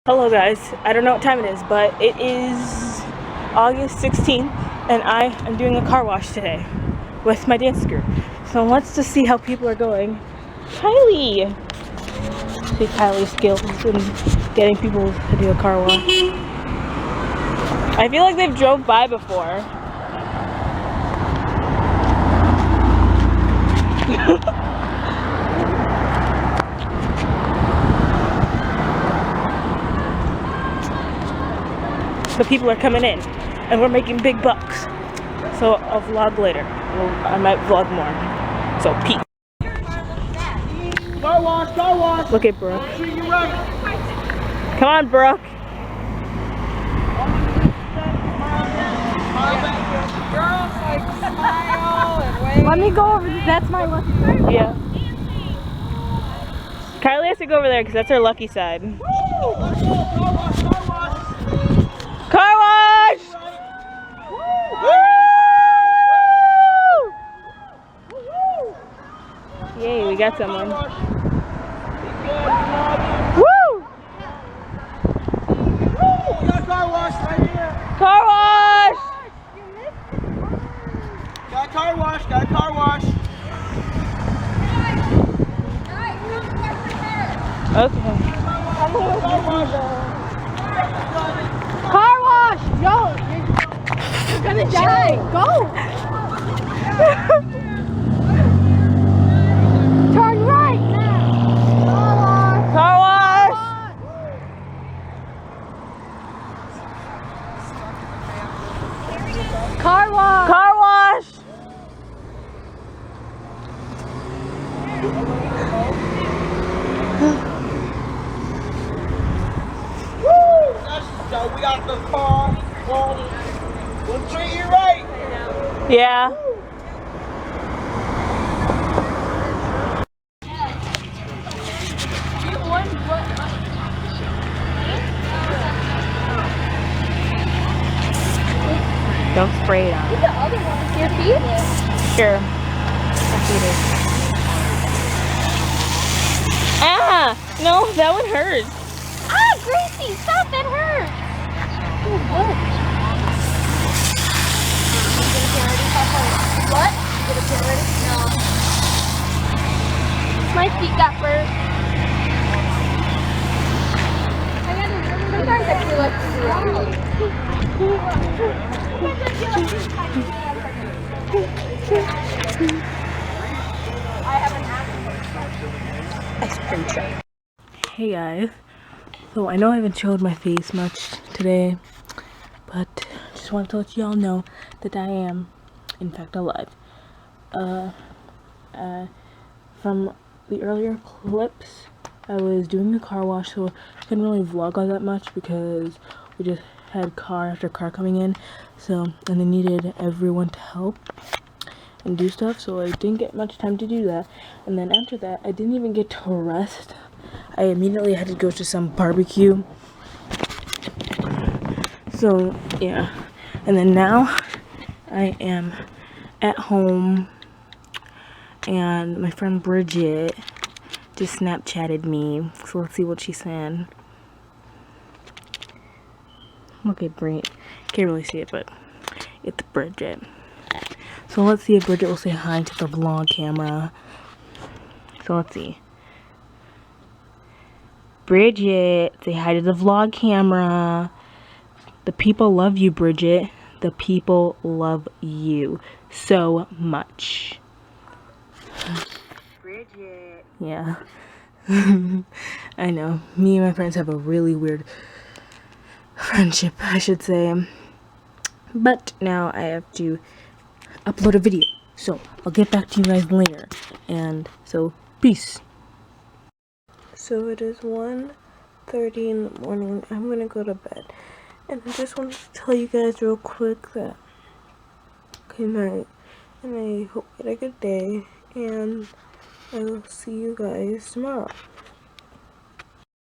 Hello guys, I don't know what time it is, but it is August 16th and I am doing a car wash today with my dance group. So let's just see how people are going. Kylie! See Kylie's skills in getting people to do a car wash. I feel like they've drove by before. The people are coming in and we're making big bucks. So I'll vlog later. I might vlog more. So peace. Car wash, car wash. Look at Brooke. Treat you right. Come on, Brooke. Let me go over. That's my lucky side. Yeah. Kylie has to go over there because that's her lucky side. Car wash! Yay, we got someone. Woo! We got car wash right here. Car wash! Got a car wash, got a car wash. Okay. Car wash! Yo, you're gonna die. Go! Turn right now. Car wash! Car wash! Car wash! So we got the car. We'll treat you right. Yeah. Don't spray it on. The other one. Your feet? Sure. Ah! No, that one hurts. Ah, Gracie, stop! That hurts. Oh, look. What? No. My feet got burnt. Sometimes I feel like Hey guys. So I know I haven't showed my face much today, but just wanted to let y'all know that I am, in fact, alive. From the earlier clips, I was doing the car wash, so I couldn't really vlog all that much because we just had car after car coming in, and they needed everyone to help and do stuff, so I didn't get much time to do that. And then after that, I didn't even get to rest. I immediately had to go to some barbecue. So yeah, and then now I am at home, and my friend Bridget just Snapchatted me. So let's see what she said. Look at Bridget. Can't really see it, but it's Bridget. So let's see if Bridget will say hi to the vlog camera. So let's see. Bridget, say hi to the vlog camera. The people love you, Bridget. The people love you so much. Bridget. Yeah. I know. Me and my friends have a really weird friendship, I should say. But now I have to upload a video. So I'll get back to you guys later. And so, peace. So it is 1:30 in the morning. I'm gonna go to bed. And I just wanted to tell you guys real quick that good night. And I hope you had a good day. And I will see you guys tomorrow.